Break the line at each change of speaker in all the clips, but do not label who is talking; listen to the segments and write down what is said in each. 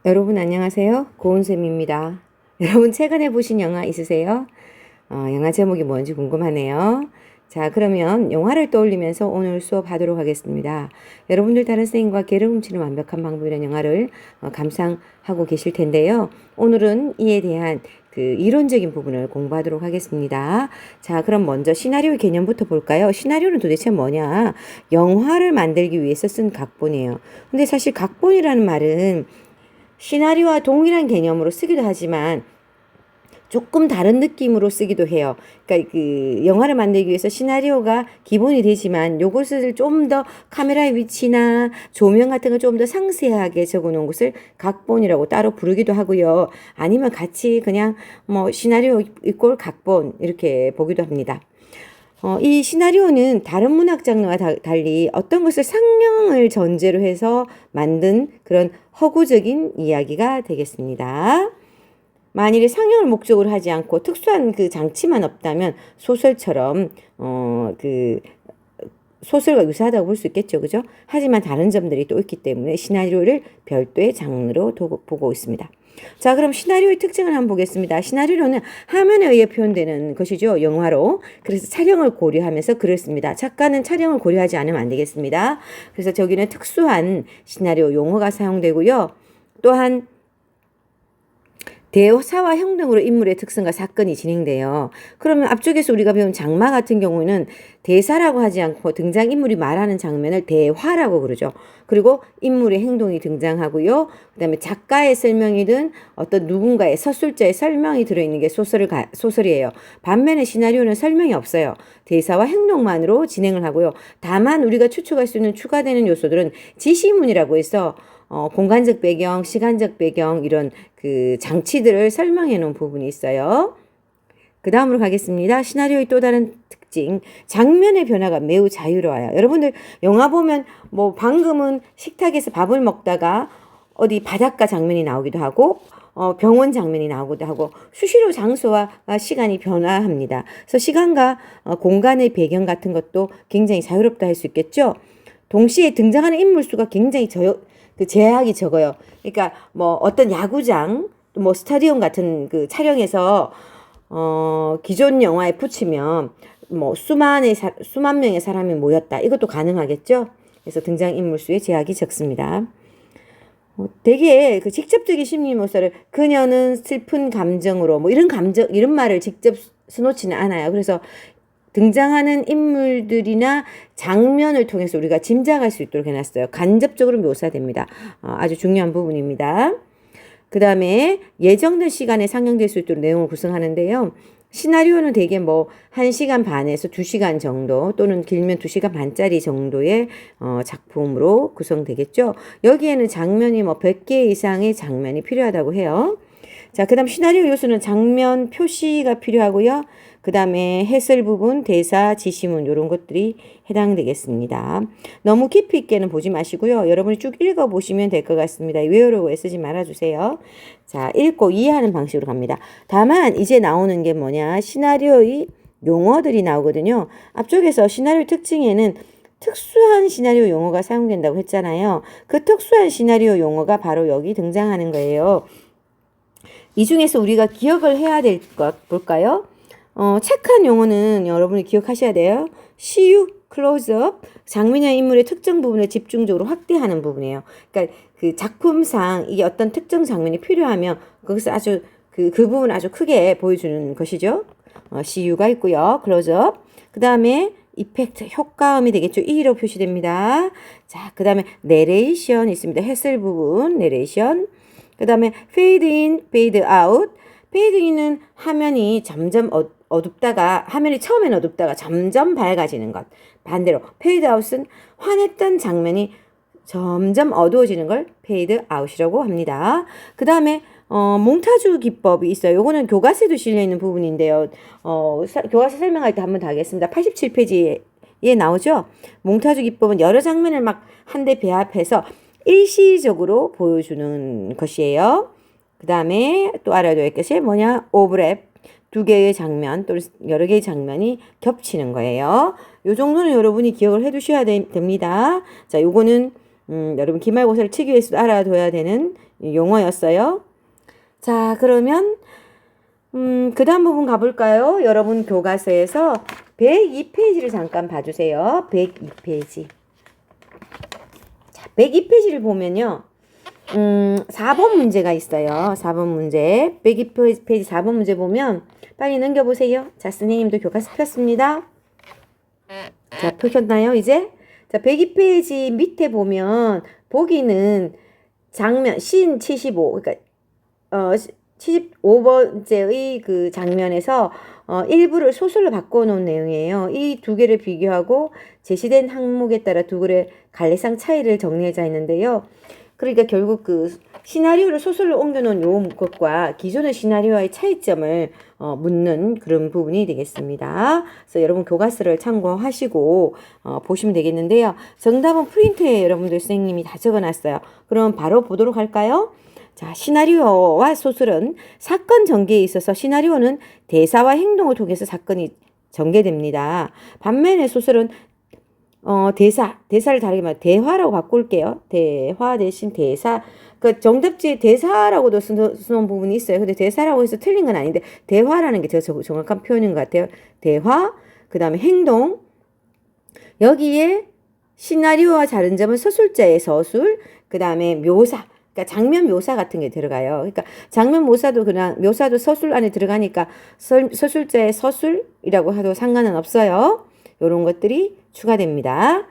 여러분 안녕하세요. 고은쌤입니다. 여러분 최근에 보신 영화 있으세요? 영화 제목이 뭔지 궁금하네요. 자, 그러면 영화를 떠올리면서 오늘 수업하도록 하겠습니다. 여러분들 다른 선생님과 개를 훔치는 완벽한 방법이라는 영화를 감상하고 계실 텐데요. 오늘은 이에 대한 그 이론적인 부분을 공부하도록 하겠습니다. 자, 그럼 먼저 시나리오 개념부터 볼까요? 시나리오는 도대체 뭐냐? 영화를 만들기 위해서 쓴 각본이에요. 근데 사실 각본이라는 말은 시나리오와 동일한 개념으로 쓰기도 하지만 조금 다른 느낌으로 쓰기도 해요. 그러니까 그 영화를 만들기 위해서 시나리오가 기본이 되지만 요것을 좀 더 카메라의 위치나 조명 같은 걸 좀 더 상세하게 적어 놓은 것을 각본이라고 따로 부르기도 하고요. 아니면 같이 그냥 뭐 시나리오 이꼴 각본 이렇게 보기도 합니다. 이 시나리오는 다른 문학 장르와 달리 어떤 것을 상영을 전제로 해서 만든 그런 허구적인 이야기가 되겠습니다. 만일에 상영을 목적으로 하지 않고 특수한 그 장치만 없다면 소설처럼 그 소설과 유사하다고 볼 수 있겠죠, 그죠? 하지만 다른 점들이 또 있기 때문에 시나리오를 별도의 장르로 보고 있습니다. 자, 그럼 시나리오의 특징을 한번 보겠습니다. 시나리오는 화면에 의해 표현되는 것이죠, 영화로. 그래서 촬영을 고려하면서 글을 씁니다. 작가는 촬영을 고려하지 않으면 안 되겠습니다. 그래서 저기는 특수한 시나리오 용어가 사용되고요. 또한 대사와 행동으로 인물의 특성과 사건이 진행돼요. 그러면 앞쪽에서 우리가 배운 장마 같은 경우는 대사라고 하지 않고 등장인물이 말하는 장면을 대화라고 그러죠. 그리고 인물의 행동이 등장하고요. 그 다음에 작가의 설명이든 어떤 누군가의 서술자의 설명이 들어있는 게 소설이에요. 반면에 시나리오는 설명이 없어요. 대사와 행동만으로 진행을 하고요. 다만 우리가 추측할 수 있는 추가되는 요소들은 지시문이라고 해서 공간적 배경, 시간적 배경 이런 그 장치들을 설명해 놓은 부분이 있어요. 그 다음으로 가겠습니다. 시나리오의 또 다른 특징, 장면의 변화가 매우 자유로워요. 여러분들 영화 보면 뭐 방금은 식탁에서 밥을 먹다가 어디 바닷가 장면이 나오기도 하고 병원 장면이 나오기도 하고 수시로 장소와 시간이 변화합니다. 그래서 시간과 공간의 배경 같은 것도 굉장히 자유롭다 할 수 있겠죠. 동시에 등장하는 인물 수가 굉장히 그 제약이 적어요. 그러니까 뭐 어떤 야구장, 뭐 스타디움 같은 그 촬영에서 기존 영화에 붙이면 뭐 수만 명의 사람이 모였다. 이것도 가능하겠죠. 그래서 등장 인물 수의 제약이 적습니다. 되게 그 직접적인 심리 묘사를 그녀는 슬픈 감정으로 뭐 이런 말을 직접 써놓지는 않아요. 그래서 등장하는 인물들이나 장면을 통해서 우리가 짐작할 수 있도록 해놨어요. 간접적으로 묘사됩니다. 아주 중요한 부분입니다. 그 다음에 예정된 시간에 상영될 수 있도록 내용을 구성하는데요. 시나리오는 대개 뭐 1시간 반에서 2시간 정도 또는 길면 2시간 반짜리 정도의 작품으로 구성되겠죠. 여기에는 장면이 뭐 100개 이상의 장면이 필요하다고 해요. 자, 그 다음 시나리오 요소는 장면 표시가 필요하고요. 그 다음에 해설 부분, 대사, 지시문 이런 것들이 해당되겠습니다. 너무 깊이 있게는 보지 마시고요. 여러분이 쭉 읽어보시면 될 것 같습니다. 외우려고 애쓰지 말아주세요. 자, 읽고 이해하는 방식으로 갑니다. 다만 이제 나오는 게 뭐냐, 시나리오의 용어들이 나오거든요. 앞쪽에서 시나리오 특징에는 특수한 시나리오 용어가 사용된다고 했잖아요. 그 특수한 시나리오 용어가 바로 여기 등장하는 거예요. 이 중에서 우리가 기억을 해야 될 것 볼까요? 착한 용어는 여러분이 기억하셔야 돼요. 시유, 클로즈업, 장면이나 인물의 특정 부분을 집중적으로 확대하는 부분이에요. 그러니까 그 작품상 이게 어떤 특정 장면이 필요하면 거기서 아주 그 부분을 아주 크게 보여주는 것이죠. 시유가 있고요. 클로즈업. 그 다음에 이펙트, 효과음이 되겠죠. E로 표시됩니다. 자, 그 다음에 내레이션 있습니다. 해설 부분, 내레이션. 그 다음에 fade in, fade out. fade in은 화면이 점점 어둡다가 화면이 처음엔 어둡다가 점점 밝아지는 것. 반대로 fade out은 환했던 장면이 점점 어두워지는 걸 fade out이라고 합니다. 그 다음에 몽타주 기법이 있어요. 요거는 교과서에도 실려 있는 부분인데요. 교과서 설명할 때 한번 더 하겠습니다. 87페이지에 나오죠. 몽타주 기법은 여러 장면을 막 한 대 배합해서 일시적으로 보여주는 것이에요. 그 다음에 또 알아둬야 할 것이 뭐냐? 오버랩. 두 개의 장면 또는 여러 개의 장면이 겹치는 거예요. 요 정도는 여러분이 기억을 해 두셔야 됩니다. 자, 요거는 여러분 기말고사를 치기 위해서도 알아둬야 되는 용어였어요. 자, 그러면 그 다음 부분 가볼까요? 여러분 교과서에서 102페이지를 잠깐 봐주세요. 102페이지. 자, 102페이지를 보면요. 4번 문제가 있어요. 4번 문제. 102페이지 4번 문제 보면 빨리 넘겨보세요. 자, 선생님도 교과서 폈습니다. 자, 펴셨나요, 이제? 자, 102페이지 밑에 보면 보기는 장면, 씬 75, 그러니까, 75번째의 그 장면에서 일부를 소설로 바꿔놓은 내용이에요. 이 두 개를 비교하고 제시된 항목에 따라 두 글의 갈래상 차이를 정리하자 했는데요. 그러니까 결국 그 시나리오를 소설로 옮겨놓은 요 것과 기존의 시나리오와의 차이점을 묻는 그런 부분이 되겠습니다. 그래서 여러분 교과서를 참고하시고 보시면 되겠는데요. 정답은 프린트에 여러분들 선생님이 다 적어놨어요. 그럼 바로 보도록 할까요? 자, 시나리오와 소설은 사건 전개에 있어서 시나리오는 대사와 행동을 통해서 사건이 전개됩니다. 반면에 소설은 대사를 다르게 말해 대화라고 바꿀게요. 대화 대신 대사. 그 정답지에 대사라고도 쓰는 부분이 있어요. 근데 대사라고 해서 틀린 건 아닌데 대화라는 게 더 정확한 표현인 것 같아요. 대화, 그 다음에 행동. 여기에 시나리오와 다른 점은 서술자의 서술, 그 다음에 묘사. 그러니까 장면 묘사 같은 게 들어가요. 그러니까 장면 묘사도 그냥 묘사도 서술 안에 들어가니까 서술자의 서술이라고 해도 상관은 없어요. 이런 것들이 추가됩니다.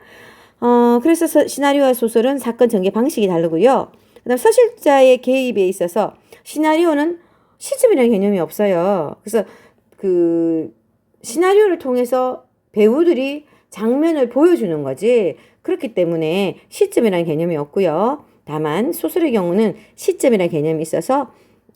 그래서 시나리오와 소설은 사건 전개 방식이 다르고요. 그다음 서술자의 개입에 있어서 시나리오는 시점이라는 개념이 없어요. 그래서 그 시나리오를 통해서 배우들이 장면을 보여주는 거지. 그렇기 때문에 시점이라는 개념이 없고요. 다만 소설의 경우는 시점이라는 개념이 있어서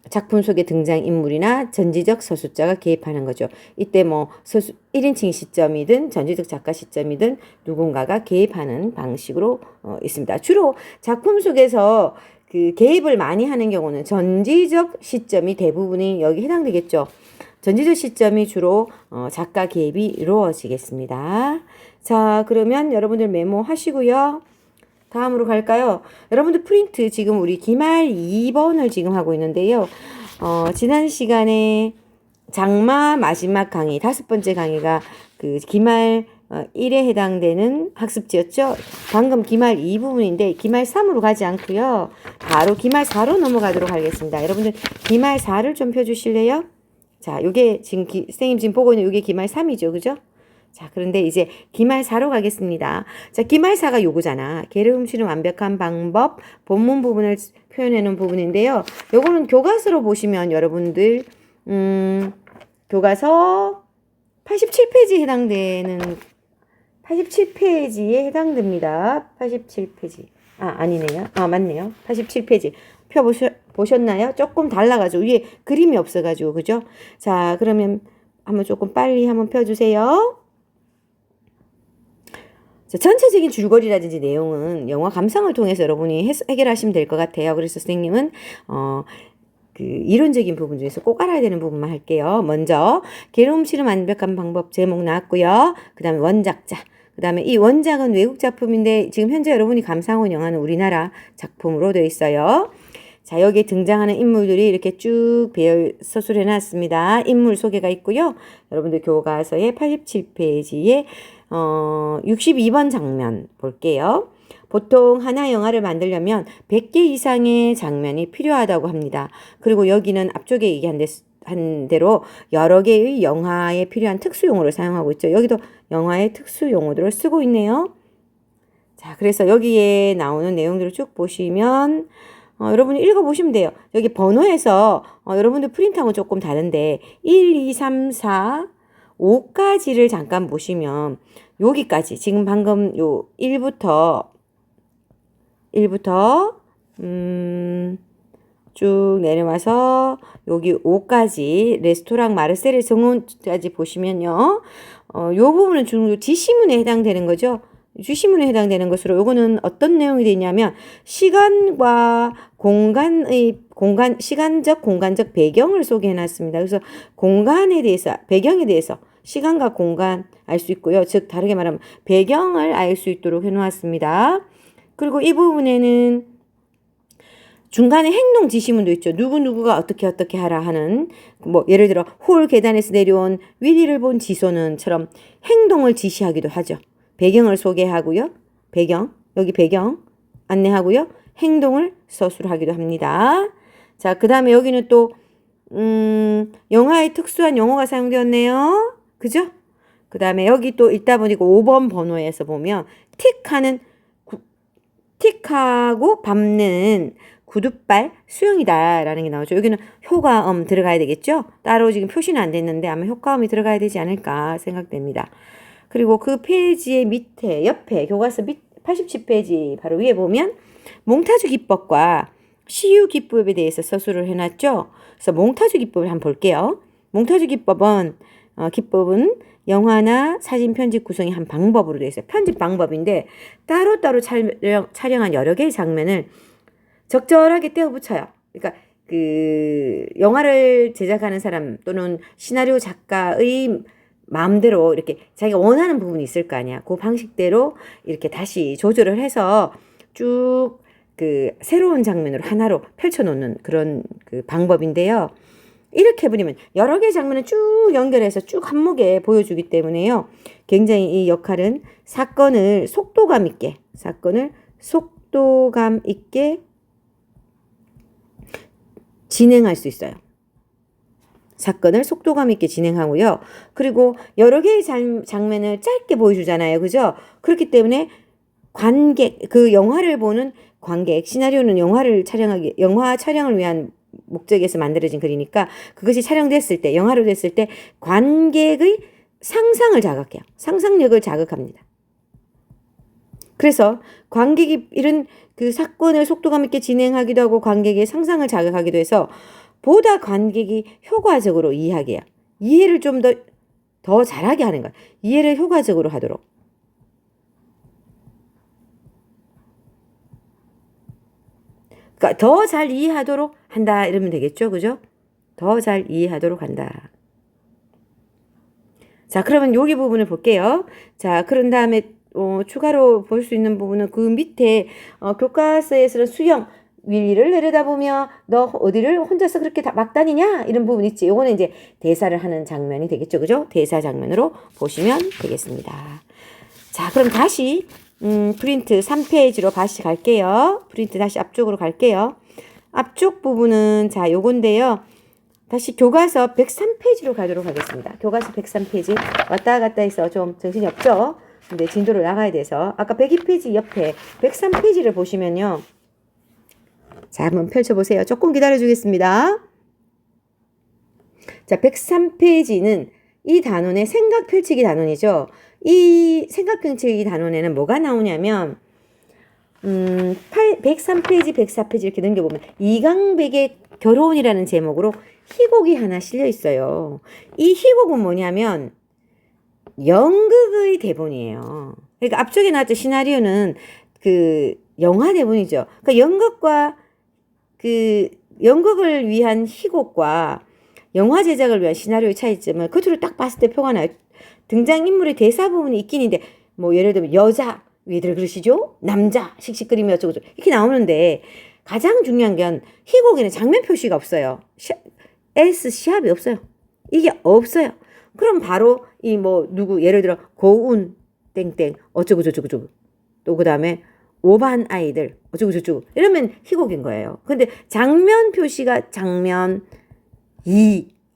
작품 속의 등장인물이나 전지적 서술자가 개입하는 거죠. 이때 뭐 1인칭 시점이든 전지적 작가 시점이든 누군가가 개입하는 방식으로 있습니다. 주로 작품 속에서 그 개입을 많이 하는 경우는 전지적 시점이 대부분이 여기 해당되겠죠. 전지적 시점이 주로 작가 개입이 이루어지겠습니다. 자, 그러면 여러분들 메모하시고요. 다음으로 갈까요? 여러분들 프린트 지금 우리 기말 2번을 지금 하고 있는데요. 지난 시간에 장마 마지막 강의, 5번째 강의가 그 기말 1에 해당되는 학습지였죠. 방금 기말 2 부분인데 기말 3으로 가지 않고요. 바로 기말 4로 넘어가도록 하겠습니다. 여러분들 기말 4를 좀 펴주실래요? 자, 요게 지금 선생님 지금 보고 있는 요게 기말 3이죠. 그죠? 자, 그런데 이제 기말 4로 가겠습니다. 자, 기말 4가 요거잖아. 개를 훔치는 완벽한 방법, 본문 부분을 표현해 놓은 부분인데요. 요거는 교과서로 보시면 여러분들 교과서 87페이지에 해당되는 87페이지에 해당됩니다. 87페이지. 아니네요. 맞네요. 87페이지. 보셨나요? 조금 달라가지고 위에 그림이 없어가지고 그죠? 자, 그러면 한번 조금 빨리 한번 펴주세요. 자, 전체적인 줄거리라든지 내용은 영화 감상을 통해서 여러분이 해결하시면 될 것 같아요. 그래서 선생님은 그 이론적인 부분 중에서 꼭 알아야 되는 부분만 할게요. 먼저 개를 훔치는 완벽한 방법 제목 나왔고요. 그 다음에 원작자. 그 다음에 이 원작은 외국 작품인데 지금 현재 여러분이 감상하고 있는 영화는 우리나라 작품으로 되어 있어요. 자, 여기에 등장하는 인물들이 이렇게 쭉 서술해 놨습니다. 인물 소개가 있고요. 여러분들 교과서의 87페이지에 62번 장면 볼게요. 보통 하나 영화를 만들려면 100개 이상의 장면이 필요하다고 합니다. 그리고 여기는 앞쪽에 얘기한 대로 여러 개의 영화에 필요한 특수용어를 사용하고 있죠. 여기도 영화의 특수용어들을 쓰고 있네요. 자, 그래서 여기에 나오는 내용들을 쭉 보시면 여러분이 읽어보시면 돼요. 여기 번호에서 여러분들 프린트하고 조금 다른데 1, 2, 3, 4, 5까지를 잠깐 보시면 여기까지 지금 방금 요 1부터 쭉 내려와서 여기 5까지 레스토랑 마르셀의 정원까지 보시면요. 요 부분은 주로 지시문에 해당되는 거죠. 주시문에 해당되는 것으로 요거는 어떤 내용이 되냐면 시간과 시간적 공간적 배경을 소개해 놨습니다. 그래서 공간에 대해서 배경에 대해서 시간과 공간 알 수 있고요. 즉 다르게 말하면 배경을 알 수 있도록 해 놓았습니다. 그리고 이 부분에는 중간에 행동 지시문도 있죠. 누구누구가 어떻게 하라 하는, 뭐 예를 들어 홀 계단에서 내려온 위리를 본 지소는처럼 행동을 지시하기도 하죠. 배경을 소개하고요. 여기 배경 안내하고요. 행동을 서술하기도 합니다. 자, 그 다음에 여기는 또 영화에 특수한 용어가 사용되었네요. 그죠? 그 다음에 여기 또 읽다 보니까 5번 번호에서 보면 틱하고 밟는 구둣발 수영이다 라는 게 나오죠. 여기는 효과음 들어가야 되겠죠? 따로 지금 표시는 안 됐는데 아마 효과음이 들어가야 되지 않을까 생각됩니다. 그리고 그 페이지의 밑에 옆에 교과서 87페이지 바로 위에 보면 몽타주 기법과 시유 기법에 대해서 서술을 해놨죠. 그래서 몽타주 기법을 한번 볼게요. 몽타주 기법은 영화나 사진 편집 구성의 한 방법으로 되어 있어요. 편집 방법인데 따로따로 촬영한 여러 개의 장면을 적절하게 떼어 붙여요. 그러니까 그 영화를 제작하는 사람 또는 시나리오 작가의 마음대로 이렇게 자기가 원하는 부분이 있을 거 아니야. 그 방식대로 이렇게 다시 조절을 해서 쭉 그 새로운 장면으로 하나로 펼쳐놓는 그런 그 방법인데요. 이렇게 해버리면 여러 개의 장면을 쭉 연결해서 쭉 한목에 보여주기 때문에요. 굉장히 이 역할은 사건을 속도감 있게 진행할 수 있어요. 사건을 속도감 있게 진행하고요. 그리고 여러 개의 장면을 짧게 보여주잖아요. 그죠? 그렇기 때문에 그 영화를 보는 관객, 시나리오는 영화 촬영을 위한 목적에서 만들어진 글이니까 그것이 촬영됐을 때, 영화로 됐을 때 관객의 상상을 자극해요. 상상력을 자극합니다. 그래서 관객이 이런 그 사건을 속도감 있게 진행하기도 하고 관객의 상상을 자극하기도 해서 보다 관객이 효과적으로 이해하게 해요. 이해를 좀 더 잘하게 하는 거예요. 이해를 효과적으로 하도록. 그러니까 더 잘 이해하도록 한다 이러면 되겠죠. 그죠? 더 잘 이해하도록 한다. 자, 그러면 여기 부분을 볼게요. 자, 그런 다음에 추가로 볼 수 있는 부분은 그 밑에 교과서에서는 수영 위를 내려다보며 너 어디를 혼자서 그렇게 막 다니냐 이런 부분 있지. 요거는 이제 대사를 하는 장면이 되겠죠. 그죠? 대사 장면으로 보시면 되겠습니다. 자, 그럼 다시 프린트 3페이지로 다시 갈게요. 프린트 다시 앞쪽으로 갈게요. 앞쪽 부분은 자 요건데요. 다시 교과서 103페이지로 가도록 하겠습니다. 교과서 103페이지 왔다 갔다 해서 좀 정신이 없죠? 근데 진도를 나가야 돼서 아까 102페이지 옆에 103페이지를 보시면요. 자, 한번 펼쳐보세요. 조금 기다려주겠습니다. 자, 103페이지는 이 단원의 생각 펼치기 단원이죠. 이 생각 펼치기 단원에는 뭐가 나오냐면 103페이지, 104페이지 이렇게 넘겨보면 이강백의 결혼이라는 제목으로 희곡이 하나 실려 있어요. 이 희곡은 뭐냐면 연극의 대본이에요. 그러니까 앞쪽에 나왔죠. 시나리오는 그 영화 대본이죠. 그러니까 연극을 위한 희곡과 영화 제작을 위한 시나리오의 차이점을 겉으로 딱 봤을 때 표가 나요. 등장인물의 대사 부분이 있긴 있는데 뭐 예를 들면 여자 왜들 그러시죠? 남자 씩씩거리며 어쩌고저쩌고 이렇게 나오는데 가장 중요한 건 희곡에는 장면 표시가 없어요. 시합이 없어요. 이게 없어요. 그럼 바로 이 뭐 누구 예를 들어 고운 땡땡 어쩌고저쩌고 또 그 다음에 오반 아이들 어쩌고저쩌고 이러면 희곡인 거예요. 근데 장면 표시가 장면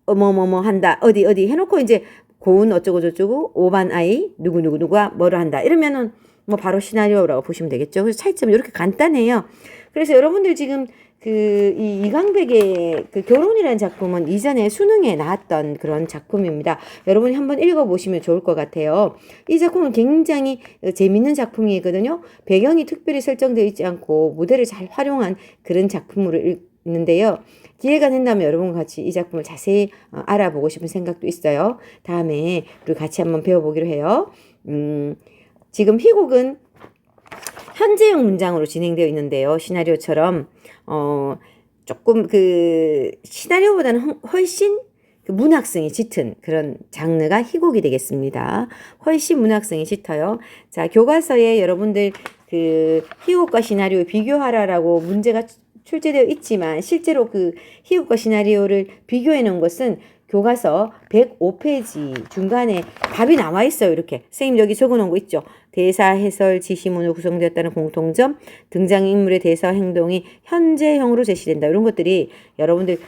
뭐뭐뭐 한다 어디 해놓고 이제 고운 어쩌고저쩌고 오반 아이 누구누가 뭐를 한다 이러면은 뭐 바로 시나리오라고 보시면 되겠죠. 그래서 차이점이 이렇게 간단해요. 그래서 여러분들 지금 이 이강백의 그 결혼이라는 작품은 이전에 수능에 나왔던 그런 작품입니다. 여러분이 한번 읽어보시면 좋을 것 같아요. 이 작품은 굉장히 재밌는 작품이거든요. 배경이 특별히 설정되어 있지 않고 무대를 잘 활용한 그런 작품으로 있는데요. 기회가 된다면 여러분과 같이 이 작품을 자세히 알아보고 싶은 생각도 있어요. 다음에 우리 같이 한번 배워보기로 해요. 지금 희곡은 현재형 문장으로 진행되어 있는데요. 시나리오처럼 조금 그 시나리오보다는 훨씬 그 문학성이 짙은 그런 장르가 희곡이 되겠습니다. 훨씬 문학성이 짙어요. 자, 교과서에 여러분들 그 희곡과 시나리오 비교하라라고 문제가 출제되어 있지만 실제로 그 희곡과 시나리오를 비교해 놓은 것은 교과서 105페이지 중간에 답이 나와 있어요. 이렇게 선생님 여기 적어 놓은 거 있죠. 대사, 해설, 지시문으로 구성되었다는 공통점, 등장인물의 대사 행동이 현재형으로 제시된다. 이런 것들이 여러분들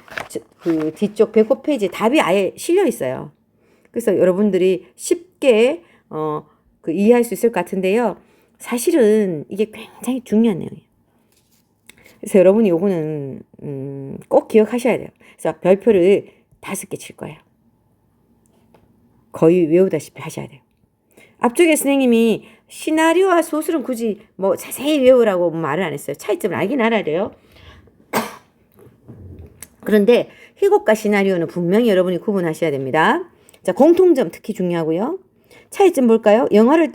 그 뒤쪽 105페이지에 답이 아예 실려 있어요. 그래서 여러분들이 쉽게 그 이해할 수 있을 것 같은데요. 사실은 이게 굉장히 중요한 내용이에요. 그래서 여러분이 요거는 꼭 기억하셔야 돼요. 그래서 별표를 5개 칠 거예요. 거의 외우다시피 하셔야 돼요. 앞쪽에 선생님이 시나리오와 소설은 굳이 뭐 자세히 외우라고 말을 안 했어요. 차이점을 알긴 알아야 돼요. 그런데 희곡과 시나리오는 분명히 여러분이 구분하셔야 됩니다. 자, 공통점 특히 중요하고요. 차이점 볼까요? 영화를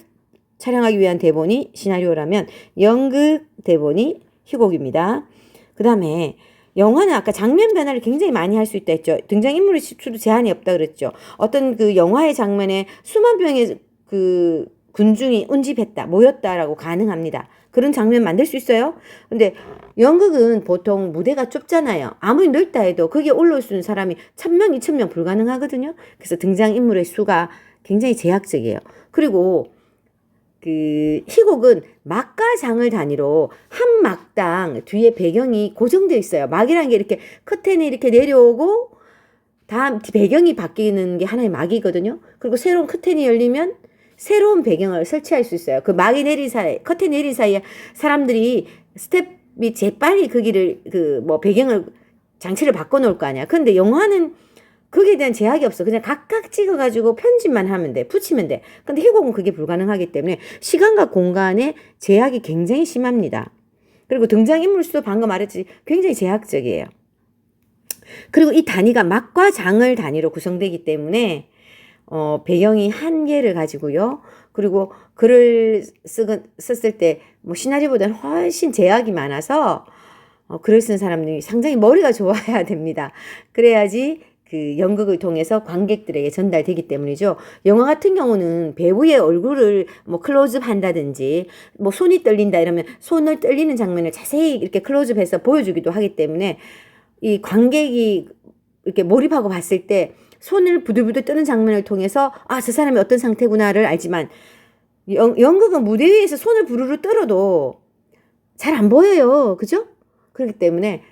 촬영하기 위한 대본이 시나리오라면 연극 대본이 희곡입니다. 그 다음에 영화는 아까 장면 변화를 굉장히 많이 할 수 있다 했죠. 등장인물의 수도 제한이 없다 그랬죠. 어떤 그 영화의 장면에 수만 명의 그 군중이 운집했다, 모였다라고 가능합니다. 그런 장면 만들 수 있어요. 근데 연극은 보통 무대가 좁잖아요. 아무리 넓다 해도 거기에 올라올 수 있는 사람이 1000명, 2000명 불가능하거든요. 그래서 등장인물의 수가 굉장히 제약적이에요. 그리고 그 희곡은 막과 장을 단위로 한 막당 뒤에 배경이 고정되어 있어요. 막이라는 게 이렇게 커튼이 이렇게 내려오고 다음 배경이 바뀌는 게 하나의 막이거든요. 그리고 새로운 커튼이 열리면 새로운 배경을 설치할 수 있어요. 그 막이 내린 사이, 커튼이 내린 사이에 사람들이 스텝이 재빨리 그 길을 그 뭐 배경을 장치를 바꿔 놓을 거 아니야. 근데 영화는 거기에 대한 제약이 없어. 그냥 각각 찍어가지고 편집만 하면 돼. 붙이면 돼. 근데 희곡은 그게 불가능하기 때문에 시간과 공간의 제약이 굉장히 심합니다. 그리고 등장인물 수도 방금 말했지 굉장히 제약적이에요. 그리고 이 단위가 막과 장을 단위로 구성되기 때문에 배경이 한 개를 가지고요. 그리고 글을 썼을 때 뭐 시나리오보다는 훨씬 제약이 많아서 글을 쓴 사람들이 상당히 머리가 좋아야 됩니다. 그래야지 그 연극을 통해서 관객들에게 전달되기 때문이죠. 영화 같은 경우는 배우의 얼굴을 뭐 클로즈업 한다든지 뭐 손이 떨린다 이러면 손을 떨리는 장면을 자세히 이렇게 클로즈업해서 보여주기도 하기 때문에 이 관객이 이렇게 몰입하고 봤을 때 손을 부들부들 뜨는 장면을 통해서 아, 저 사람이 어떤 상태구나를 알지만 연극은 무대 위에서 손을 부르르 떨어도 잘 안 보여요. 그죠? 그렇기 때문에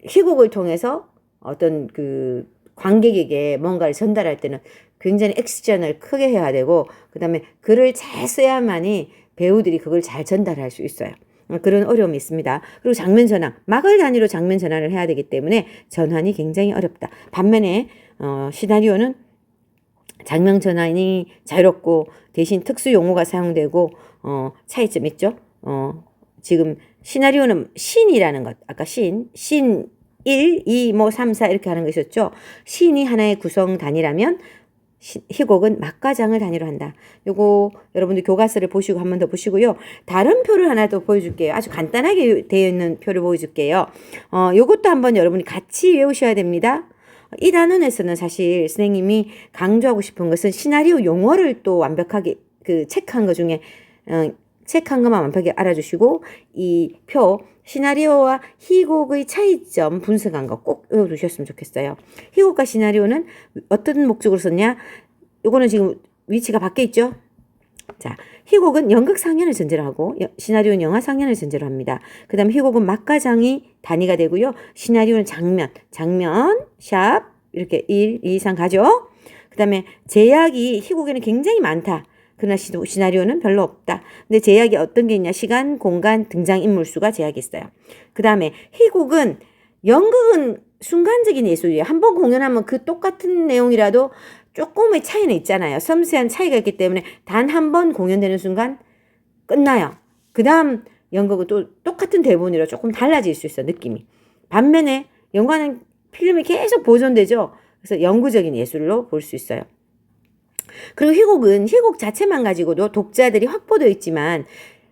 희곡을 통해서 어떤 그 관객에게 뭔가를 전달할 때는 굉장히 액션을 크게 해야 되고 그다음에 글을 잘 써야만이 배우들이 그걸 잘 전달할 수 있어요. 그런 어려움이 있습니다. 그리고 장면 전환, 막을 단위로 장면 전환을 해야 되기 때문에 전환이 굉장히 어렵다. 반면에 시나리오는 장면 전환이 자유롭고 대신 특수 용어가 사용되고 차이점 있죠. 지금 시나리오는 신이라는 것, 아까 신 1, 2, 뭐 3, 4 이렇게 하는 거 있었죠. 신이 하나의 구성 단위라면 희곡은 막과 장을 단위로 한다. 요거 여러분들 교과서를 보시고 한 번 더 보시고요. 다른 표를 하나 더 보여줄게요. 아주 간단하게 되어 있는 표를 보여줄게요. 요것도 한번 여러분이 같이 외우셔야 됩니다. 이 단원에서는 사실 선생님이 강조하고 싶은 것은 시나리오 용어를 또 완벽하게 그 체크한 것 중에 체크한 것만 완벽하게 알아주시고 이 표 시나리오와 희곡의 차이점 분석한 거 꼭 외워두셨으면 좋겠어요. 희곡과 시나리오는 어떤 목적으로 썼냐? 요거는 지금 위치가 바뀌어 있죠? 자, 희곡은 연극 상연을 전제로 하고 시나리오는 영화 상연을 전제로 합니다. 그 다음 희곡은 막과 장이 단위가 되고요. 시나리오는 장면, 샵 이렇게 1, 2, 3 가죠. 그 다음에 제약이 희곡에는 굉장히 많다. 그러나 시나리오는 별로 없다. 근데 제약이 어떤 게 있냐? 시간, 공간, 등장인물 수가 제약이 있어요. 그 다음에 희곡은 연극은 순간적인 예술이에요. 한 번 공연하면 그 똑같은 내용이라도 조금의 차이는 있잖아요. 섬세한 차이가 있기 때문에 단 한 번 공연되는 순간 끝나요. 그 다음 연극은 또 똑같은 대본이라 조금 달라질 수 있어요. 느낌이. 반면에 영화는 필름이 계속 보존되죠. 그래서 영구적인 예술로 볼 수 있어요. 그리고 희곡은 희곡 자체만 가지고도 독자들이 확보되어 있지만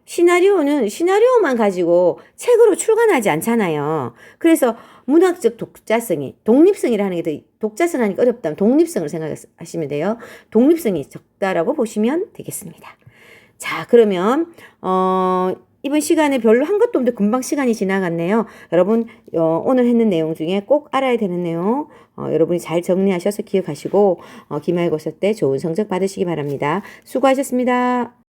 시나리오는 시나리오만 가지고 책으로 출간하지 않잖아요. 그래서 문학적 독자성이, 독립성이라는 게 독자성 하니까 어렵다면 독립성을 생각하시면 돼요. 독립성이 적다라고 보시면 되겠습니다. 자, 그러면 이번 시간에 별로 한 것도 없는데 금방 시간이 지나갔네요. 여러분 오늘 했는 내용 중에 꼭 알아야 되는 내용 여러분이 잘 정리하셔서 기억하시고 기말고사 때 좋은 성적 받으시기 바랍니다. 수고하셨습니다.